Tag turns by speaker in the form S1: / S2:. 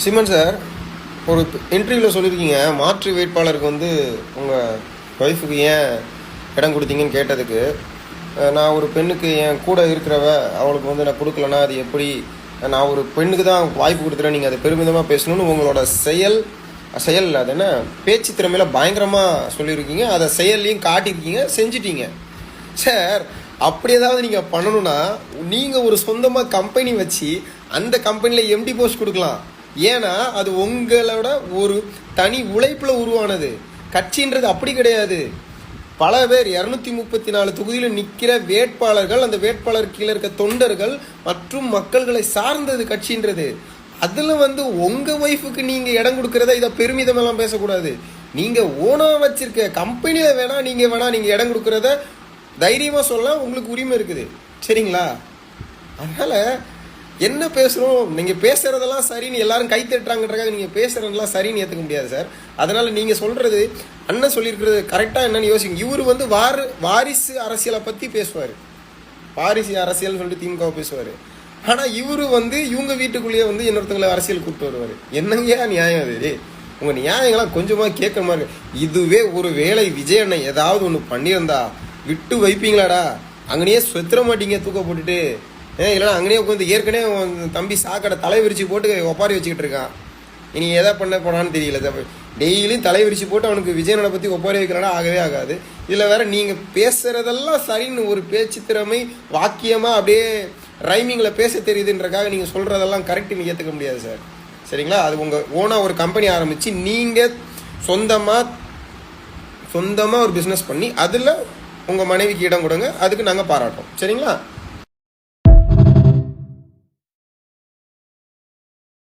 S1: Simon sir, ஒரு இன்டர்வியூவில் சொல்லியிருக்கீங்க, மாற்று வேட்பாளருக்கு வந்து உங்கள் ஒய்ஃபுக்கு ஏன் இடம் கொடுத்தீங்கன்னு கேட்டதுக்கு, நான் ஒரு பெண்ணுக்கு என் கூட இருக்கிறவ அவளுக்கு வந்து நான் கொடுக்கலன்னா அது எப்படி, நான் ஒரு பெண்ணுக்கு தான் வாய்ப்பு கொடுத்துறேன், நீங்கள் அதை பெருமிதமாக பேசணும்னு உங்களோட செயல் அது என்ன பேச்சு திறமையில் பயங்கரமாக சொல்லியிருக்கீங்க. அதை செயல்லையும் காட்டியிருக்கீங்க, செஞ்சிட்டீங்க சார். அப்படி ஏதாவது நீங்கள் பண்ணணும்னா நீங்கள் ஒரு சொந்தமாக கம்பெனி வச்சு அந்த கம்பெனியில் எம்டி போஸ்ட் கொடுக்கலாம். ஏன்னா அது உங்களோட ஒரு தனி உழைப்பில் உருவானது. கட்சின்றது அப்படி கிடையாது. பல பேர் 234 தொகுதியில் நிற்கிற வேட்பாளர்கள், அந்த வேட்பாளர் கீழே இருக்க தொண்டர்கள் மற்றும் மக்கள்களை சார்ந்தது கட்சின்றது. அதில் வந்து உங்கள் ஒய்ஃபுக்கு நீங்கள் இடம் கொடுக்குறத இதை பெருமிதமெல்லாம் பேசக்கூடாது. நீங்கள் ஓனாக வச்சிருக்க கம்பெனியில் நீங்கள் இடம் கொடுக்குறத தைரியமாக சொல்லலாம், உங்களுக்கு உரிமை இருக்குது. சரிங்களா? அதனால் என்ன பேசுகிறோம், நீங்கள் பேசுகிறதெல்லாம் சரின்னு எல்லாரும் கை தட்டுறாங்கன்றக்காக நீங்கள் பேசுகிறதெல்லாம் சரின்னு ஏற்றுக்க முடியாது சார். அதனால் நீங்கள் சொல்கிறது, அண்ணன் சொல்லியிருக்கிறது கரெக்டாக என்னன்னு யோசிங்க. இவர் வந்து வாரிசு அரசியலை பற்றி பேசுவார், வாரிசு அரசியல்னு சொல்லிட்டு திமுக பேசுவார். ஆனால் இவர் வந்து இவங்க வீட்டுக்குள்ளேயே வந்து இன்னொருத்தங்களை அரசியல் கூப்பிட்டு வருவார். என்னங்கயா நியாயம் அது? உங்கள் நியாயங்கள்லாம் கொஞ்சமாக கேட்குற மாதிரி. இதுவே ஒரு வேளை விஜய் அண்ணன் ஏதாவது ஒன்று பண்ணியிருந்தா விட்டு வைப்பீங்களாடா? அங்கனையே சுத்திர மாட்டீங்க தூக்க போட்டுட்டு. இல்லைனா அங்கேயே உட்காந்து ஏற்கனவே தம்பி சாக்கடை தலை விரிச்சு போட்டு ஒப்பாரி வச்சுக்கிட்டு இருக்கான். இனி எதை பண்ண போனான்னு தெரியல. டெய்லியும் தலை விரிச்சு போட்டு அவனுக்கு விஜயனை பற்றி ஒப்பாரி வைக்கலன்னா ஆகவே ஆகாது. இதில் வேற நீங்கள் பேசுகிறதெல்லாம் சரின்னு ஒரு பேச்சு திறமை வாக்கியமாக அப்படியே ரைமிங்கில் பேச தெரியுதுன்றக்காக நீங்கள் சொல்கிறதெல்லாம் கரெக்டுன்னு ஏற்றுக்க முடியாது சார். சரிங்களா? அது உங்கள் ஓனாக ஒரு கம்பெனி ஆரம்பித்து நீங்கள் சொந்தமாக ஒரு பிஸ்னஸ் பண்ணி அதில் உங்கள் மனைவிக்கு இடம் கொடுங்க. அதுக்கு நாங்கள் பாராட்டோம். சரிங்களா?